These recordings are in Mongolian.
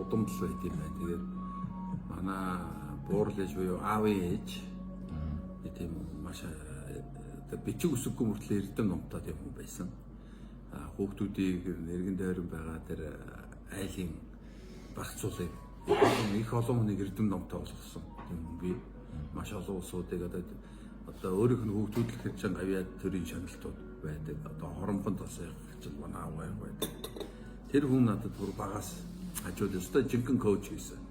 удамдал байт юм байна. Тэгээд манай буурал ээж буюу аавын ээж тийм маш бичиг үсэггүй мөртлөө эрдэм номтой тийм хүн байсан. Хүүхдүүдийг нэргэн дайран байгаа тэр айлын багцуулыг их олон хүнийг эрдэм номтой болгосон тийм хүн би. Маш олон улсуудыг одоо өөрийнх нь хүүхдүүд л чинь авьяад төрийн шаналтууд байдаг. Одоо хоромхонд бас яг чинь манай аав байдаг. Тэр хүн надад бүр багаас хажууд өстой жинхэнэ коуч хийсэн.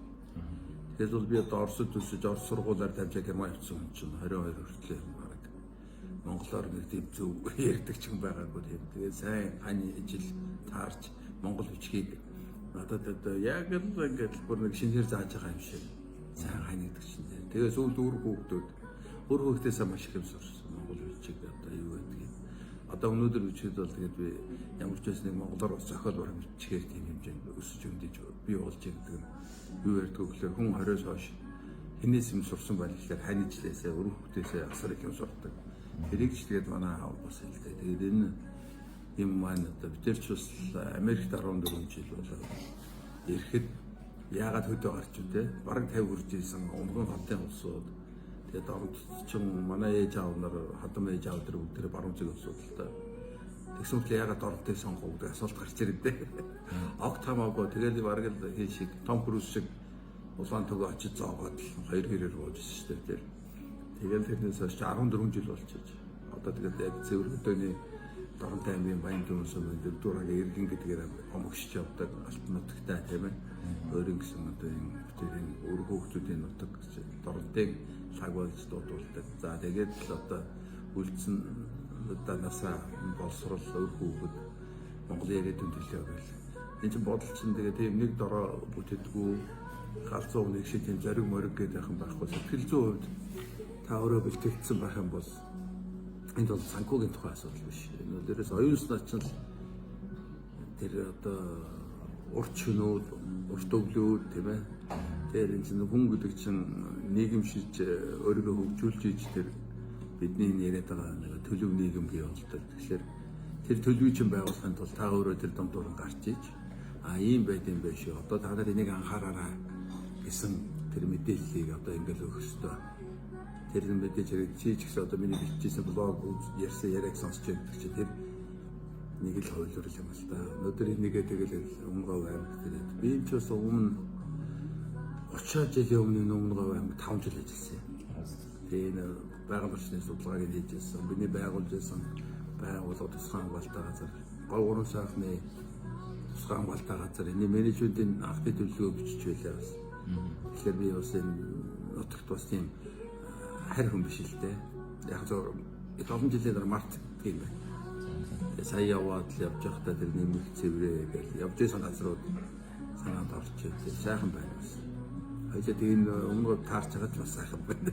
Тэгэл бол би одоо Оросд төсөж Орос сургуулиар тавьж Герман явсан хүн чинь 22 хүртэл баг монголоор нэг тийм зөв ярьдаг ч юм байгаагүй тийм. Тэгээд сайн хань ижил таарч монгол бичгийг надад одоо яг л ингээд бүр нэг шинээр зааж байгаа юм шиг сайн хань гэдэг чинь. Тэгээд сүүлд өөр хүүхдээсээ маш их юм сурсан. Монгол бичиг одоо юу гэдэг. Одоо өнөөдөр үчихэд бол тэгээд би ямар ч байсан нэг монголоор зохиол барах бичгээр тийм хэмжээнд өсөж өндөж бий болж байгаа гэдэг. Юу ярьдаг гэхээр хүн 20-оос хойш хинээс юм сурсан байл гэхээр хань ижлээсээ өөр хүүхдээсээ асар их юм сурдаг. Тэрийг ч тэгээд манай аав бас хэлдэг. Тэгээд энэ юм маань одоо бид ч бас Америкт 14 жил болоо ирэхэд яагаад хөдөө гарч үдээ бараг 50 хүрж ирсэн унган хотын улсууд тэгээд орд чинь манай ээж аав нар хадам ээж аав нар бүгд баруун зүг улсуудтай тэгсэн мэт яагаад ордыг сонгох гэдэг асуулт гарч ирдээ. Огт хамаагүй тэгээд бараг л хий шиг Том Круз шиг улаан төгөө очиж зоогоод хоёр хэрээр буужсэн шүү дээ. Тэгэл тэрнээс хойш 14 жил болчихж. Одоо тэгээд яг цэвэр хөдөөний Доронтой аймгийн Баян Дүүнс өмнө дөрвдүраагийн иргэн гэдгээр хомогшиж явдаг алтан нутагтай тийм ээ. Өөрийн гэсэн одоо энэ бүтээлийн өөр хүүхдүүдийн нутаг Доронтыг лаг болж дуудулдаг. За тэгээд л одоо үлдсэн одоо насаа боловсрол өөр хүүхэд Монголын ирээдүйн төлөө байл. Энэ чинь бодол чинь тэгээд тийм нэг дороо бүтээдгүү галзуу нэг шиг тийм зориг мориг гэдэг юм байхгүй. Сэтгэл зүйн хувьд та өөрөө бэлтгэгдсэн байх юм бол энд бол санхүүгийн тухай асуудал биш. Энэ дээрээс оюунснаа ч л тэр одоо урт шөнүүд, урт өвлүүд тийм ээ. Тэр энэ чинь хүн гэдэг чинь нийгэмшиж өөрийгөө хөгжүүлж иж тэр бидний яриад байгаа нэг төлөв нийгэм бий болдог. Тэгэхээр тэр төлөвийг чинь байгуулахын тулд та өөрөө тэр дундуур гарч иж ийм байд юм байна шүү. Одоо та нар энийг анхаараарай гэсэн тэр мэдээллийг одоо ингээл өгөх ёстой. Тэр мэдээж хэрэг чи ч гэсэн одоо миний бичижсэн блог ярьсан яриаг сонсч байдаг чи тэр нэг л хувилбар юм л да. Өнөөдөр энийгээ тэгэл Өмнөгов аймагт тэгээд би ч бас өмнө 30 жилийн өмнө Өмнөгов аймагт 5 жил ажилласан юм. Тэгээд байгаль орчны судалгааг хийжсэн. Бидний байгуулж байсан байгууллага тусгай хамгаалалтаа газар, гол 3 сайхны тусгай хамгаалалтаа газар энэ менежментийн анхны төлөвлөгөө бичиж байлаа бас. Тэгэхээр би бас энэ нутагт бас тийм харь хүн биш л дээ. Яг зөв их олон жилийн дараа март тийм байна. Сая яваад л явж байхдаа тэр нэмэх цэврээ гэж явж байсан газрууд санаанд орж ирсэн. Сайхан байна бас. Хаяа тийм өмнө таарч байгаа ч бас сайхан байна.